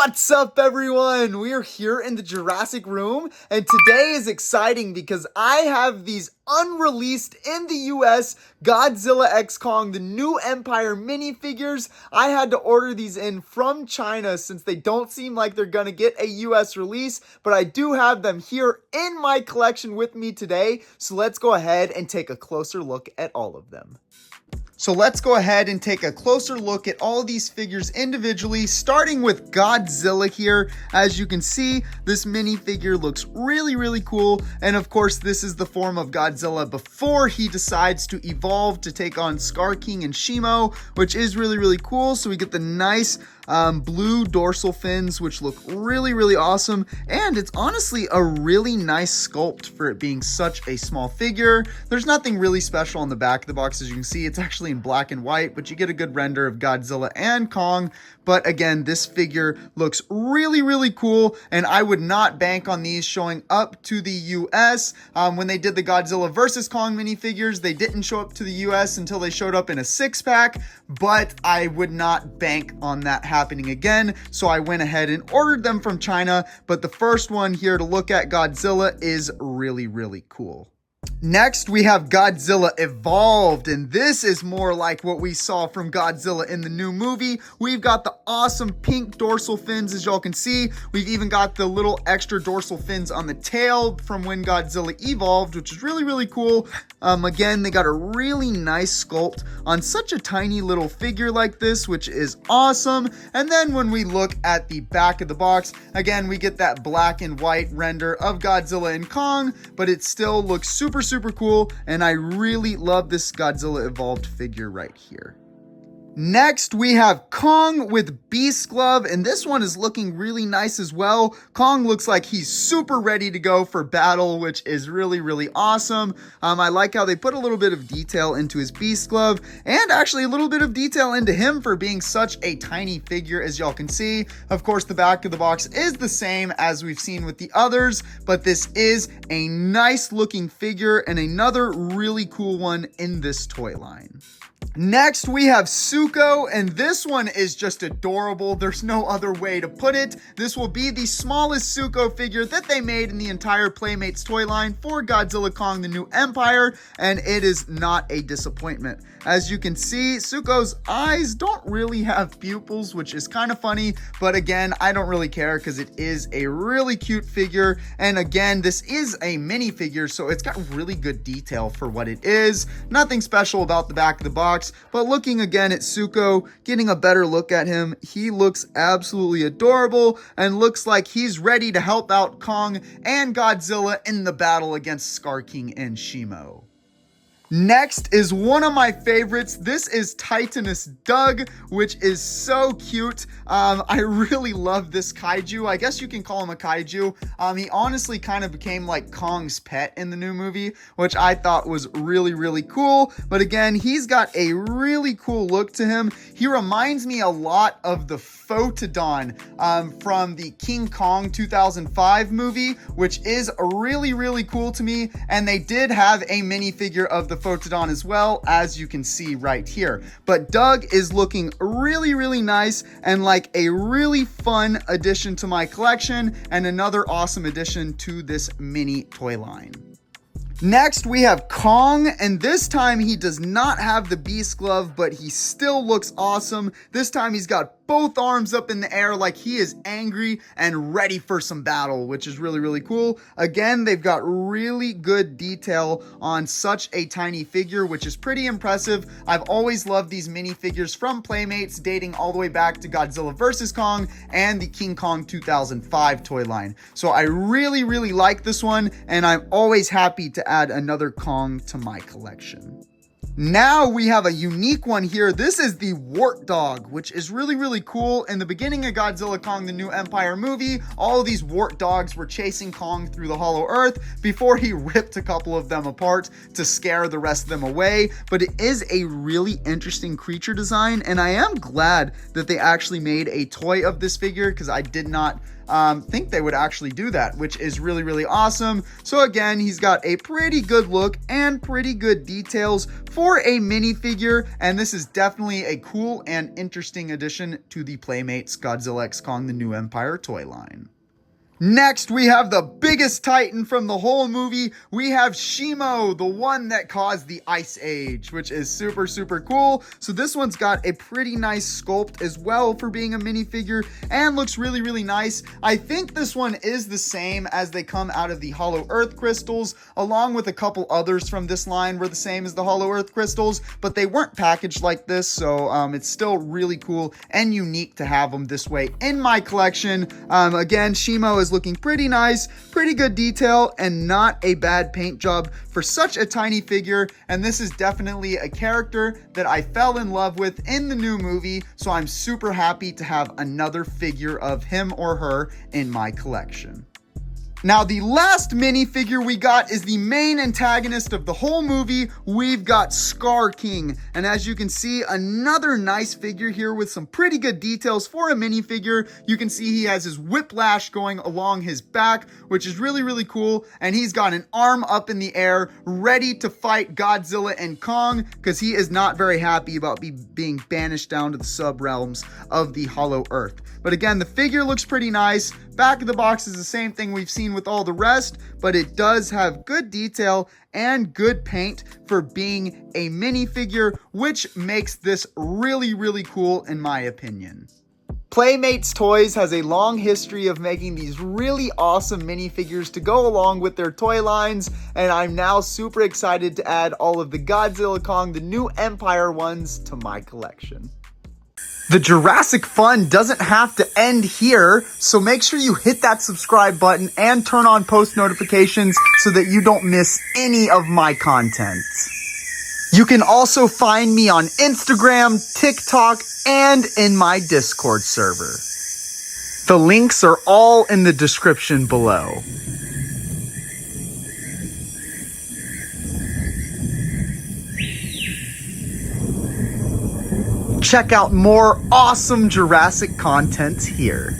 What's up, everyone? We are here in the Jurassic room, and today is exciting because I have these unreleased in the US Godzilla x Kong, the new Empire minifigures. I had to order these in from China since they don't seem like they're gonna get a US release, but I do have them here in my collection with me today, so let's go ahead and take a closer look at all of them. So let's go ahead and take a closer look at all these figures individually, starting with Godzilla here. As you can see, this minifigure looks really cool. And of course, this is the form of Godzilla before he decides to evolve to take on Scar King and Shimo, which is really cool. So we get the nice blue dorsal fins, which look really awesome. And it's honestly a really nice sculpt for it being such a small figure. There's nothing really special on the back of the box. As you can see, it's actually in black and white, but you get a good render of Godzilla and Kong. But again, this figure looks really cool, and I would not bank on these showing up to the US. When they did the Godzilla versus Kong minifigures, they didn't show up to the US until they showed up in a 6-pack, but I would not bank on that happening again, so I went ahead and ordered them from China. But the first one here to look at, Godzilla, is really cool. Next, we have Godzilla Evolved, and this is more like what we saw from Godzilla in the new movie. We've got the awesome pink dorsal fins, as y'all can see. We've even got the little extra dorsal fins on the tail from when Godzilla evolved, which is really cool. Again, they got a really nice sculpt on such a tiny little figure like this, which is awesome. And then when we look at the back of the box, again, we get that black and white render of Godzilla and Kong, but it still looks super cool, and I really love this Godzilla Evolved figure right here. Next, we have Kong with Beast Glove, and this one is looking really nice as well. Kong looks like he's super ready to go for battle, which is really awesome. I like how they put a little bit of detail into his Beast Glove, and actually a little bit of detail into him for being such a tiny figure, as y'all can see. Of course, the back of the box is the same as we've seen with the others, but this is a nice looking figure and another really cool one in this toy line. Next, we have Zuko, and this one is just adorable. There's no other way to put it. This will be the smallest Zuko figure that they made in the entire Playmates toy line for Godzilla Kong the New Empire, and it is not a disappointment. As you can see, Zuko's eyes don't really have pupils, which is kind of funny, but again, I don't really care because it is a really cute figure. And again, this is a minifigure, so it's got really good detail for what it is. Nothing special about the back of the box. But looking again at Zuko, getting a better look at him, he looks absolutely adorable and looks like he's ready to help out Kong and Godzilla in the battle against Scar King and Shimo. Next is one of my favorites. This is Titanus Doug, which is so cute. I really love this kaiju. I guess you can call him a kaiju. He honestly kind of became like Kong's pet in the new movie, which I thought was really cool. But again, he's got a really cool look to him. He reminds me a lot of the Photodon from the King Kong 2005 movie, which is really cool to me. And they did have a minifigure of the Photodon as well, as you can see right here. But Doug is looking really nice and like a really fun addition to my collection and another awesome addition to this mini toy line. Next, we have Kong, and this time he does not have the Beast Glove, but he still looks awesome. This time he's got both arms up in the air like he is angry and ready for some battle, which is really cool. Again, they've got really good detail on such a tiny figure, which is pretty impressive. I've always loved these minifigures from Playmates, dating all the way back to Godzilla vs. Kong and the King Kong 2005 toy line. So I really like this one, and I'm always happy to add another Kong to my collection. Now we have a unique one here. This is the Wart Dog, which is really cool. In the beginning of Godzilla Kong the New Empire movie, all of these Wart Dogs were chasing Kong through the Hollow Earth before he ripped a couple of them apart to scare the rest of them away. But it is a really interesting creature design, and I am glad that they actually made a toy of this figure because I did not think they would actually do that, which is really, really awesome. So again, he's got a pretty good look and pretty good details for a minifigure, and this is definitely a cool and interesting addition to the Playmates Godzilla x Kong: The New Empire toy line. Next, we have the biggest titan from the whole movie. We have Shimo, the one that caused the Ice Age, which is super, super cool. So this one's got a pretty nice sculpt as well for being a minifigure and looks really, really nice. I think this one is the same as they come out of the Hollow Earth crystals, along with a couple others from this line were the same as the Hollow Earth crystals, but they weren't packaged like this, so it's still really cool and unique to have them this way in my collection. Again, Shimo is looking pretty nice, pretty good detail, and not a bad paint job for such a tiny figure. And this is definitely a character that I fell in love with in the new movie, so I'm super happy to have another figure of him or her in my collection. Now, the last minifigure we got is the main antagonist of the whole movie. We've got Scar King. And as you can see, another nice figure here with some pretty good details for a minifigure. You can see he has his whiplash going along his back, which is really, really cool. And he's got an arm up in the air, ready to fight Godzilla and Kong, because he is not very happy about being banished down to the sub-realms of the Hollow Earth. But again, the figure looks pretty nice. Back of the box is the same thing we've seen with all the rest, but it does have good detail and good paint for being a minifigure, which makes this really, really cool in my opinion. Playmates Toys has a long history of making these really awesome minifigures to go along with their toy lines, and I'm now super excited to add all of the Godzilla Kong: The New Empire ones to my collection. The Jurassic fun doesn't have to end here, so make sure you hit that subscribe button and turn on post notifications so that you don't miss any of my content. You can also find me on Instagram, TikTok, and in my Discord server. The links are all in the description below. Check out more awesome Jurassic content here.